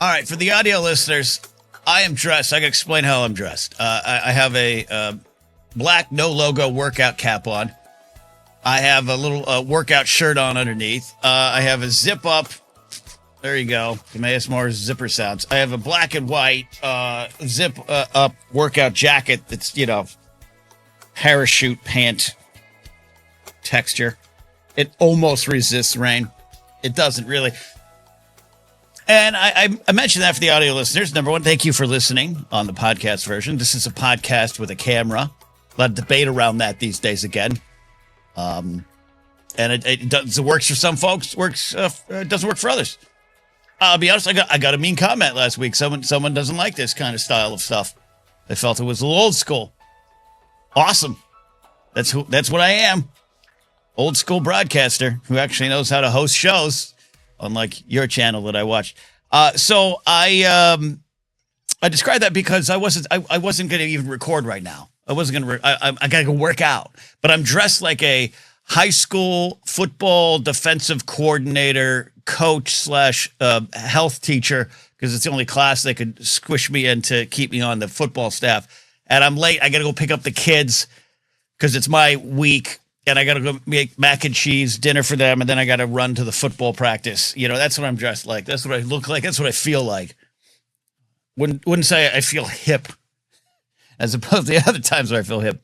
All right, for the audio listeners, I am dressed. I can explain how I'm dressed. I have a black no logo workout cap on. I have a little workout shirt on underneath. I have a zip up. There you go. You may have more zipper sounds. I have a black and white zip up workout jacket that's, parachute pant texture. It almost resists rain. It doesn't really. And I mentioned that for the audio listeners. Number one, thank you for listening on the podcast version. This is a podcast with a camera. A lot of debate around that these days again. And it works for some folks, it doesn't work for others. I'll be honest, I got a mean comment last week. Someone doesn't like this kind of style of stuff. They felt it was a little old school. Awesome. That's what I am. Old school broadcaster who actually knows how to host shows, unlike your channel that I watched. So I described that because I wasn't going to even record right now. I wasn't going to. I got to go work out, but I'm dressed like a high school football defensive coordinator, coach / health teacher, because it's the only class they could squish me in to keep me on the football staff. And I'm late. I got to go pick up the kids because it's my week. And I got to go make mac and cheese dinner for them. And then I got to run to the football practice. That's what I'm dressed like. That's what I look like. That's what I feel like. Wouldn't say I feel hip as opposed to the other times where I feel hip.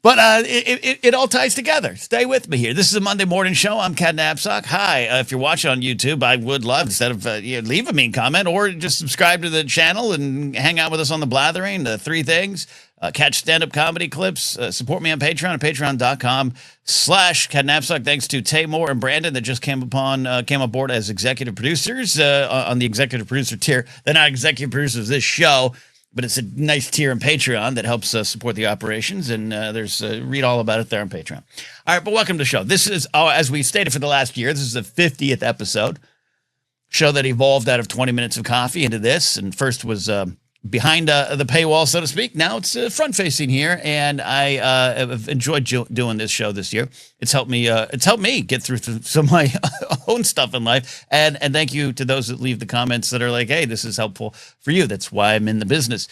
But it all ties together. Stay with me here. This is a Monday morning show. I'm Ken Napzok. Hi. If you're watching on YouTube, I would love, instead of leave a mean comment or just subscribe to the channel and hang out with us on the blathering, the three things. Catch stand-up comedy clips. Support me on Patreon at patreon.com/Ken Napzok. Thanks to Tay Moore and Brandon that just came aboard as executive producers on the executive producer tier. They're not executive producers of this show, but it's a nice tier on Patreon that helps support the operations, and there's read all about it there on Patreon. All right, but welcome to the show. This is, as we stated for the last year, this is the 50th episode. Show that evolved out of 20 minutes of coffee into this, and first was behind the paywall, so to speak. Now it's front-facing here, and I have enjoyed doing this show this year. It's helped me get through some of my own stuff in life, and thank you to those that leave the comments that are like, hey, this is helpful for you. That's why I'm in the business.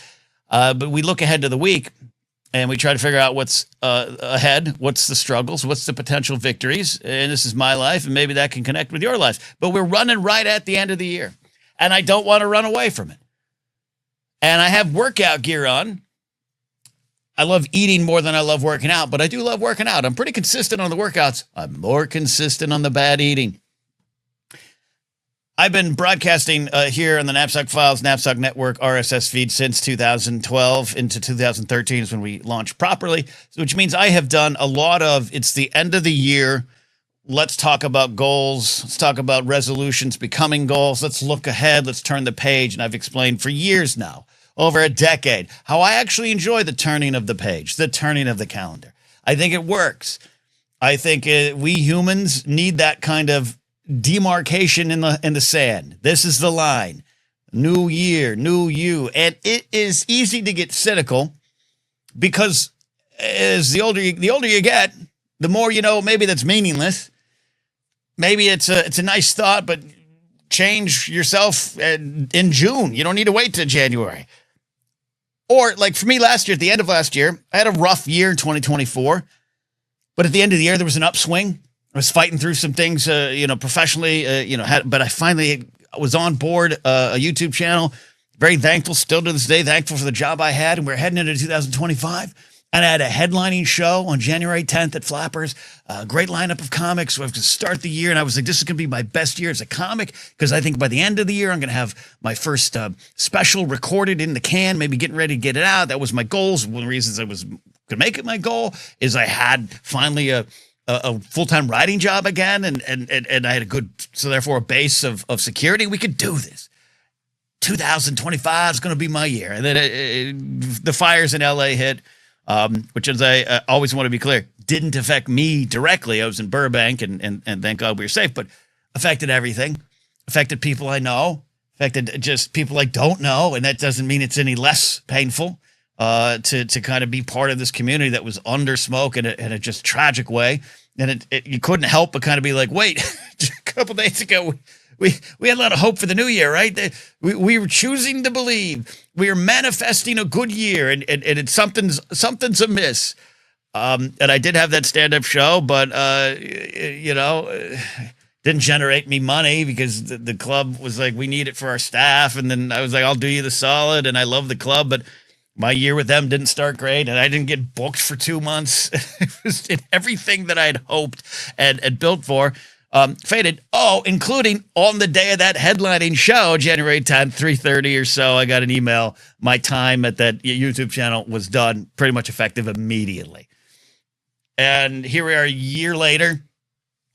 But we look ahead to the week, and we try to figure out what's ahead, what's the struggles, what's the potential victories, and this is my life, and maybe that can connect with your life. But we're running right at the end of the year, and I don't want to run away from it. And I have workout gear on. I love eating more than I love working out, but I do love working out. I'm pretty consistent on the workouts. I'm more consistent on the bad eating. I've been broadcasting here on the Napzok Files, Napzok Network, RSS feed since 2012 into 2013 is when we launched properly, which means I have done a lot of, it's the end of the year. Let's talk about goals. Let's talk about resolutions becoming goals. Let's look ahead. Let's turn the page. And I've explained for years now, over a decade, how I actually enjoy the turning of the page, the turning of the calendar. I think it works. I think we humans need that kind of demarcation in the sand. This is the line. New year, new you. And it is easy to get cynical because as the older you get, the more you know maybe that's meaningless. Maybe it's a nice thought, but change yourself in June. You don't need to wait till January. Or like for me last year, at the end of last year, I had a rough year in 2024. But at the end of the year, there was an upswing. I was fighting through some things, professionally, but I finally was on board a YouTube channel. Very thankful still to this day, thankful for the job I had. And we're heading into 2025. And I had a headlining show on January 10th at Flappers, a great lineup of comics. So I have to start the year. And I was like, this is going to be my best year as a comic because I think by the end of the year, I'm going to have my first special recorded in the can, maybe getting ready to get it out. That was my goals. One of the reasons I was going to make it my goal is I had finally a full-time writing job again. And I had therefore a base of security. We could do this. 2025 is going to be my year. And then the fires in LA hit. Which, as I always want to be clear, didn't affect me directly. I was in Burbank, and thank God we were safe, but affected everything. Affected people I know, affected just people I don't know, and that doesn't mean it's any less painful to kind of be part of this community that was under smoke in a just tragic way. And you couldn't help but kind of be like, wait, a couple days ago, we had a lot of hope for the new year, right? We were choosing to believe. We are manifesting a good year, and it's something's amiss. And I did have that stand-up show, but didn't generate me money because the club was like, we need it for our staff. And then I was like, I'll do you the solid. And I love the club, but my year with them didn't start great. And I didn't get booked for 2 months. It was everything that I had hoped and built for faded. Oh, including on the day of that headlining show, January 10th, 3:30 or so, I got an email. My time at that YouTube channel was done, pretty much effective immediately. And here we are a year later.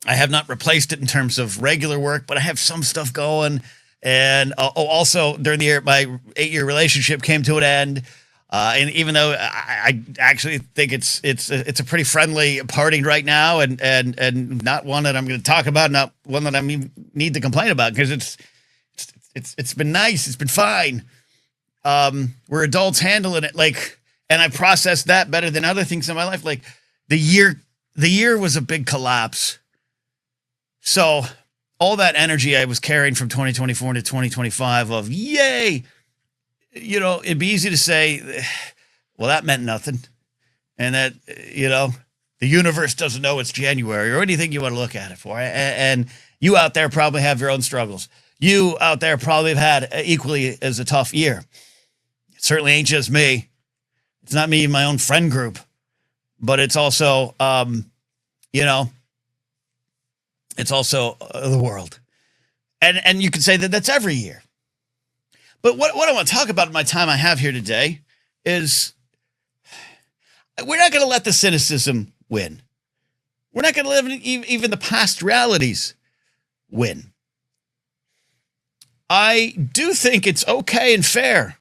I have not replaced it in terms of regular work, but I have some stuff going. And also during the year, my 8-year relationship came to an end. And even though I actually think it's a pretty friendly parting right now, and not one that I'm going to talk about, not one that I need to complain about, because it's been nice, it's been fine. We're adults handling it, and I processed that better than other things in my life. Like the year was a big collapse. So all that energy I was carrying from 2024 into 2025 of yay, it'd be easy to say, well, that meant nothing. And that, the universe doesn't know it's January or anything you want to look at it for. And you out there probably have your own struggles. You out there probably have had equally as a tough year. It certainly ain't just me. It's not me and my own friend group, but it's also, it's also the world. And you could say that that's every year. But what I want to talk about in my time I have here today is we're not going to let the cynicism win. We're not going to let even the past realities win. I do think it's okay and fair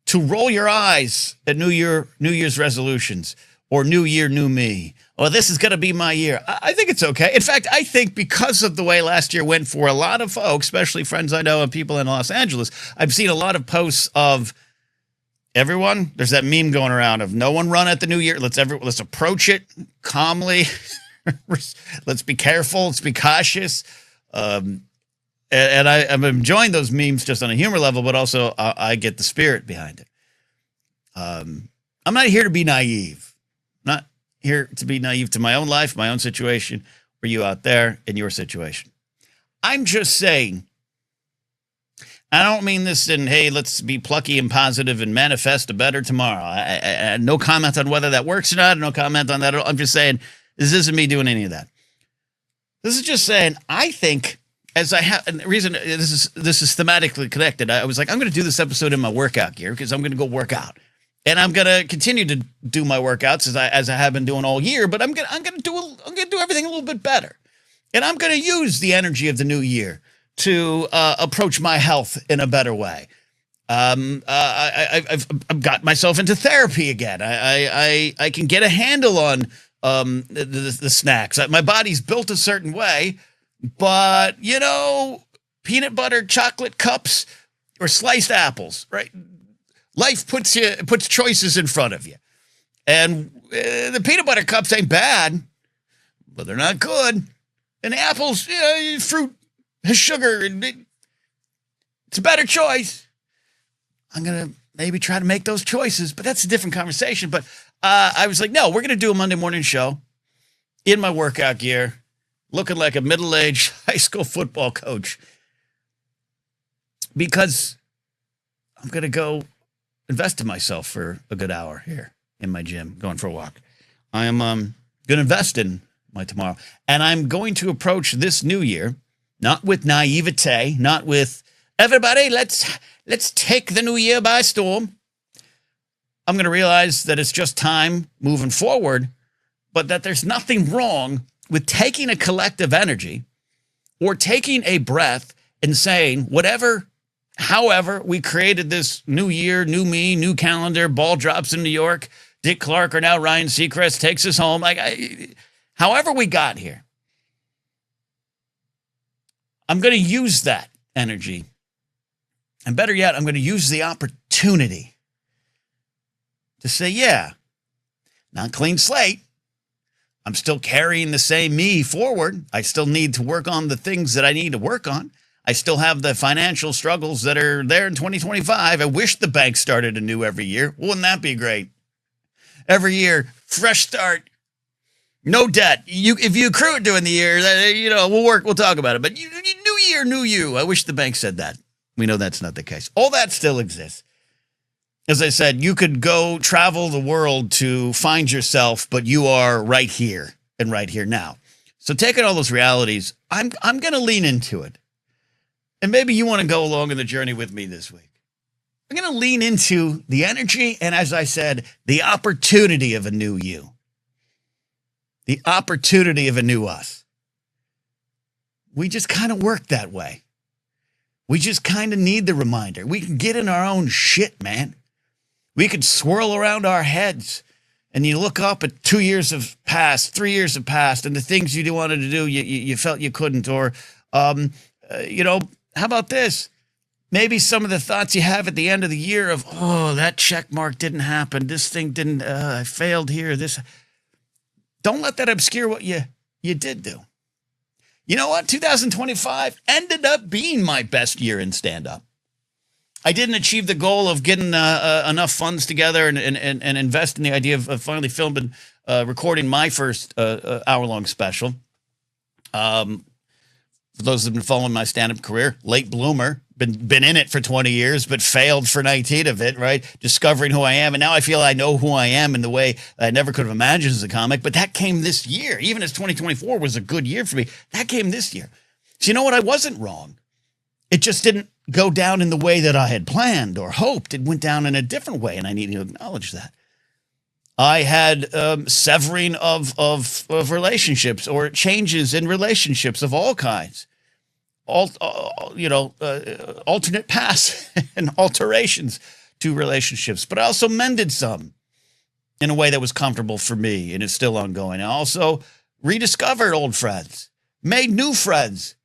to roll your eyes at New Year's resolutions, or New Year, New Me, or this is going to be my year. I think it's okay. In fact, I think because of the way last year went for a lot of folks, especially friends I know and people in Los Angeles, I've seen a lot of posts of everyone. There's that meme going around of no one run at the new year. Let's approach it calmly. Let's be careful. Let's be cautious. And I'm enjoying those memes just on a humor level, but also I get the spirit behind it. I'm not here to be naive. Not here to be naive to my own life, my own situation, or you out there in your situation. I'm just saying, I don't mean this in, hey, let's be plucky and positive and manifest a better tomorrow. I no comment on whether that works or not. No comment on that. I'm just saying, this isn't me doing any of that. This is just saying, I think, as I have, and the reason this is thematically connected, I was like, I'm going to do this episode in my workout gear because I'm going to go work out. And I'm gonna continue to do my workouts as I have been doing all year, but I'm gonna do everything a little bit better, and I'm gonna use the energy of the new year to approach my health in a better way. I've got myself into therapy again. I can get a handle on the snacks. My body's built a certain way, but peanut butter chocolate cups or sliced apples, right? Life puts choices in front of you. And the peanut butter cups ain't bad, but they're not good. And the apples, fruit has sugar. And it's a better choice. I'm going to maybe try to make those choices, but that's a different conversation. But I was like, no, we're going to do a Monday morning show in my workout gear, looking like a middle-aged high school football coach, because I'm going to go invest in myself for a good hour here in my gym, going for a walk. I am going to invest in my tomorrow. And I'm going to approach this new year, not with naivete, not with everybody, let's take the new year by storm. I'm going to realize that it's just time moving forward, but that there's nothing wrong with taking a collective energy or taking a breath and saying, however, we created this new year, new me, new calendar, ball drops in New York, Dick Clark or now Ryan Seacrest takes us home. However we got here, I'm going to use that energy. And better yet, I'm going to use the opportunity to say, yeah, not clean slate. I'm still carrying the same me forward. I still need to work on the things that I need to work on. I still have the financial struggles that are there in 2025. I wish the bank started anew every year. Wouldn't that be great? Every year, fresh start, no debt. If you accrue it during the year, we'll talk about it. But new year, new you. I wish the bank said that. We know that's not the case. All that still exists. As I said, you could go travel the world to find yourself, but you are right here and right here now. So taking all those realities, I'm going to lean into it. And maybe you want to go along on the journey with me this week. I'm going to lean into the energy and, as I said, the opportunity of a new you. The opportunity of a new us. We just kind of work that way. We just kind of need the reminder. We can get in our own shit, man. We could swirl around our heads, and you look up at 2 years have passed, 3 years have passed, and the things you wanted to do, you felt you couldn't. Or, how about this? Maybe some of the thoughts you have at the end of the year of, oh, that check mark didn't happen. This thing didn't, I failed here. Don't let that obscure what you did do. You know what? 2025 ended up being my best year in stand-up. I didn't achieve the goal of getting enough funds together and invest in the idea of finally filming, recording my first hour-long special. For those who've been following my stand-up career, late bloomer, been in it for 20 years, but failed for 19 of it, right? Discovering who I am. And now I feel I know who I am in the way I never could have imagined as a comic. But that came this year. Even as 2024 was a good year for me, that came this year. So you know what? I wasn't wrong. It just didn't go down in the way that I had planned or hoped. It went down in a different way, and I need to acknowledge that. I had severing of relationships or changes in relationships of all kinds. Alternate paths and alterations to relationships, but I also mended some in a way that was comfortable for me and is still ongoing. I also rediscovered old friends, made new friends.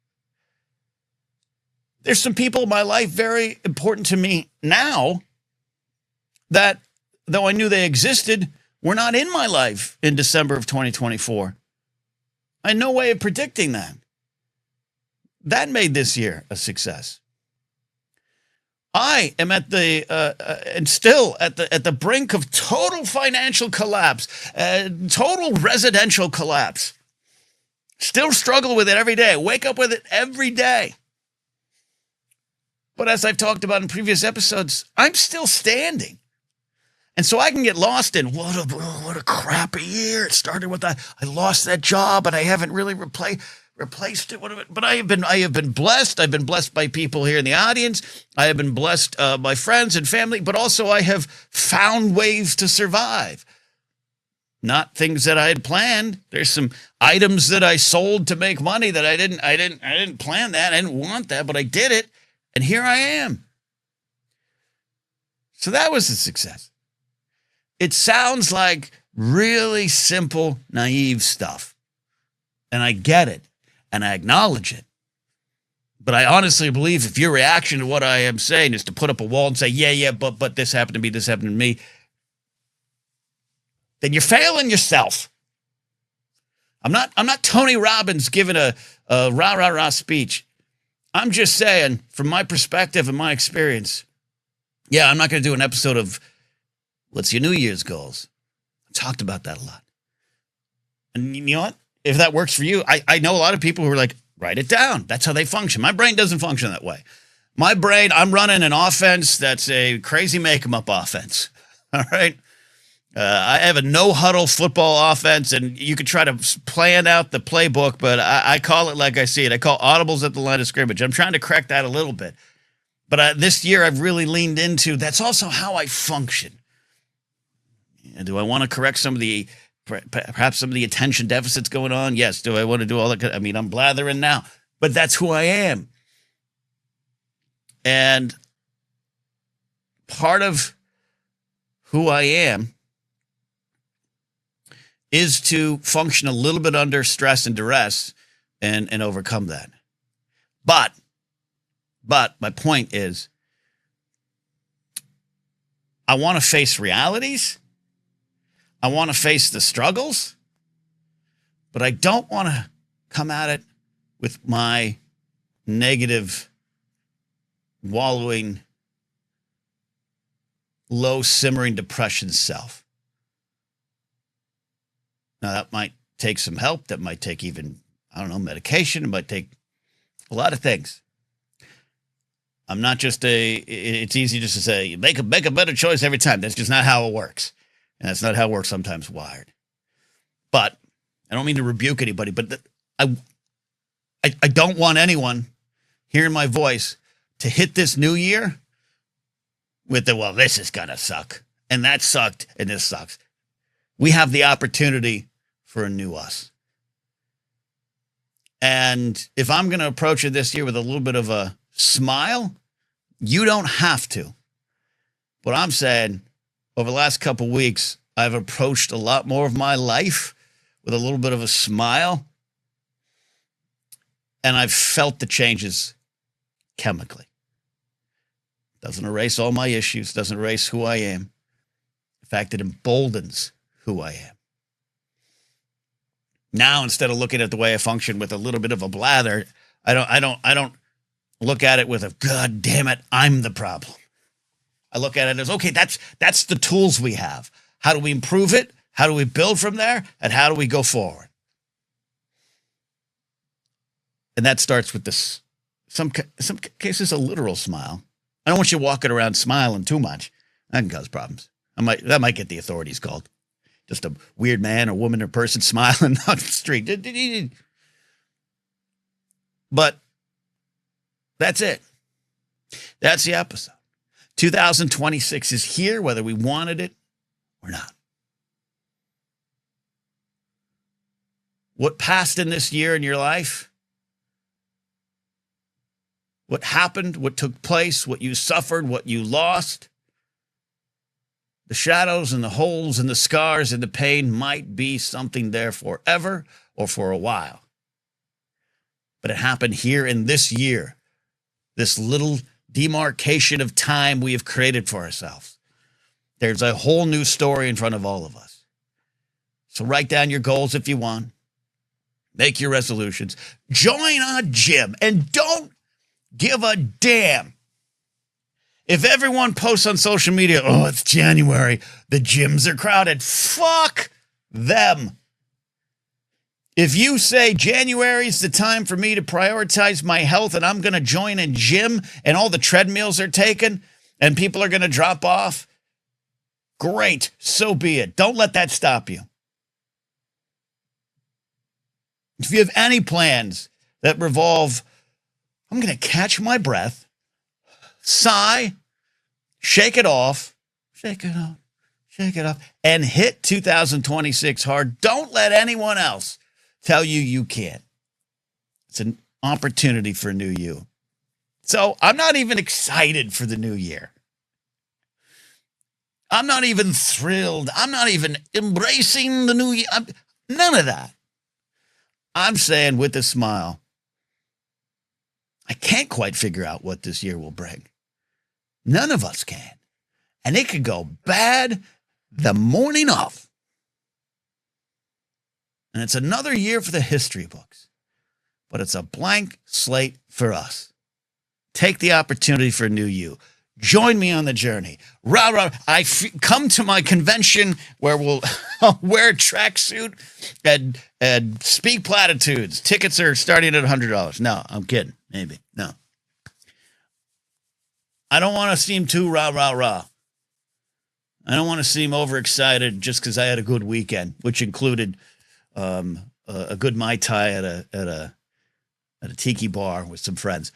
There's some people in my life very important to me now that, though I knew they existed, were not in my life in December of 2024. I had no way of predicting that. That made this year a success. I am at the and still at the brink of total financial collapse, total residential collapse. Still struggle with it every day. Wake up with it every day. But as I've talked about in previous episodes, I'm still standing. And so I can get lost in what a crappy year. It started with I lost that job and I haven't really replaced it. But I have been blessed. I've been blessed by people here in the audience. I have been blessed by friends and family, but also I have found ways to survive. Not things that I had planned. There's some items that I sold to make money that I didn't plan that. I didn't want that, but I did it. And here I am. So that was a success. It sounds like really simple, naive stuff. And I get it. And I acknowledge it. But I honestly believe if your reaction to what I am saying is to put up a wall and say, yeah, but this happened to me, this happened to me, then you're failing yourself. I'm not Tony Robbins giving a rah speech. I'm just saying, from my perspective and my experience, yeah, I'm not going to do an episode of what's your New Year's goals. I talked about that a lot. And you know what? If that works for you, I know a lot of people who are like, write it down. That's how they function. My brain doesn't function that way. My brain, I'm running an offense that's a crazy make-em-up offense. All right? I have a no-huddle football offense, and you could try to plan out the playbook, but I call it like I see it. I call audibles at the line of scrimmage. I'm trying to correct that a little bit. But this year, I've really leaned into that's also how I function. Do I want to correct perhaps some of the attention deficits going on? Yes. Do I want to do all that? I mean, I'm blathering now, but that's who I am. And part of who I am is to function a little bit under stress and duress and overcome that. But my point is, I want to face realities. I want to face the struggles, but I don't want to come at it with my negative, wallowing, low simmering depression self. Now, that might take some help. That might take even, I don't know, medication. It might take a lot of things. I'm not just it's easy just to say, make a better choice every time. That's just not how it works. And that's not how we're sometimes wired. But I don't mean to rebuke anybody, but I don't want anyone hearing my voice to hit this new year with well, this is going to suck. And that sucked, and this sucks. We have the opportunity for a new us. And if I'm going to approach it this year with a little bit of a smile, you don't have to. But I'm saying over the last couple of weeks, I've approached a lot more of my life with a little bit of a smile. And I've felt the changes chemically. Doesn't erase all my issues, doesn't erase who I am. In fact, it emboldens who I am. Now, instead of looking at the way I function with a little bit of a blather, I don't look at it with a, God damn it, I'm the problem. I look at it as, okay, that's the tools we have. How do we improve it? How do we build from there? And how do we go forward? And that starts with this, some cases, a literal smile. I don't want you walking around smiling too much. That can cause problems. That might get the authorities called. Just a weird man or woman or person smiling on the street. But that's it. That's the episode. 2026 is here, whether we wanted it or not. What passed in this year in your life, what happened, what took place, what you suffered, what you lost, the shadows and the holes and the scars and the pain might be something there forever or for a while. But it happened here in this year, this little demarcation of time we have created for ourselves. There's a whole new story in front of all of us. So write down your goals if you want. Make your resolutions. Join a gym and don't give a damn if everyone posts on social media, oh, it's January, the gyms are crowded. Fuck them. If you say January is the time for me to prioritize my health and I'm going to join a gym and all the treadmills are taken and people are going to drop off, great, so be it. Don't let that stop you. If you have any plans that revolve, I'm going to catch my breath, sigh, shake it off, and hit 2026 hard. Don't let anyone else tell you you can't. It's an opportunity for a new you. So I'm not even excited for the new year. I'm not even thrilled. I'm not even embracing the new year. None of that. I'm saying with a smile, I can't quite figure out what this year will bring. None of us can. And it could go bad the morning of. And it's another year for the history books. But it's a blank slate for us. Take the opportunity for a new you. Join me on the journey. Rah, rah. Come to my convention where we'll wear a tracksuit and speak platitudes. Tickets are starting at $100. No, I'm kidding. Maybe. No. I don't want to seem too rah, rah, rah. I don't want to seem overexcited just because I had a good weekend, which included a good Mai Tai at a tiki bar with some friends.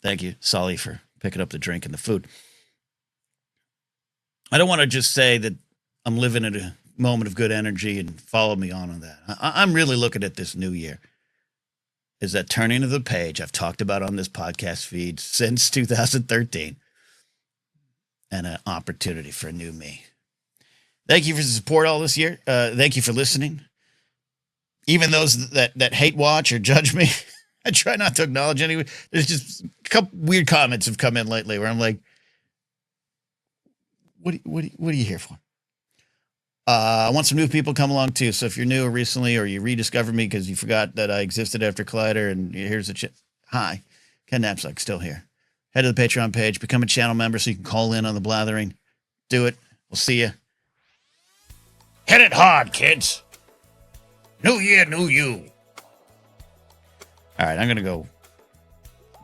Thank you, Solly, for picking up the drink and the food. I don't want to just say that I'm living in a moment of good energy and follow me on that. I'm really looking at this new year is that turning of the page I've talked about on this podcast feed since 2013 and an opportunity for a new me. Thank you for the support all this year. Thank you for listening. Even those that hate watch or judge me, I try not to acknowledge anyone. There's just a couple weird comments have come in lately where I'm like, what are you here for? I want some new people to come along too. So if you're new recently or you rediscovered me because you forgot that I existed after Collider and here's hi. Ken Napzok, still here. Head to the Patreon page, become a channel member so you can call in on the blathering. Do it. We'll see you. Hit it hard, kids. New year, new you. All right, I'm gonna go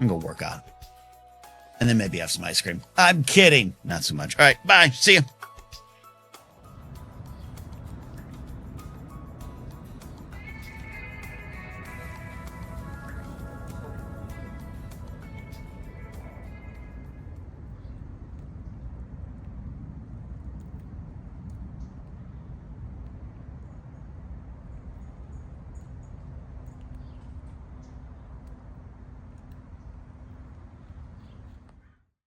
work out. And then maybe have some ice cream. I'm kidding. Not so much. All right, bye. See you.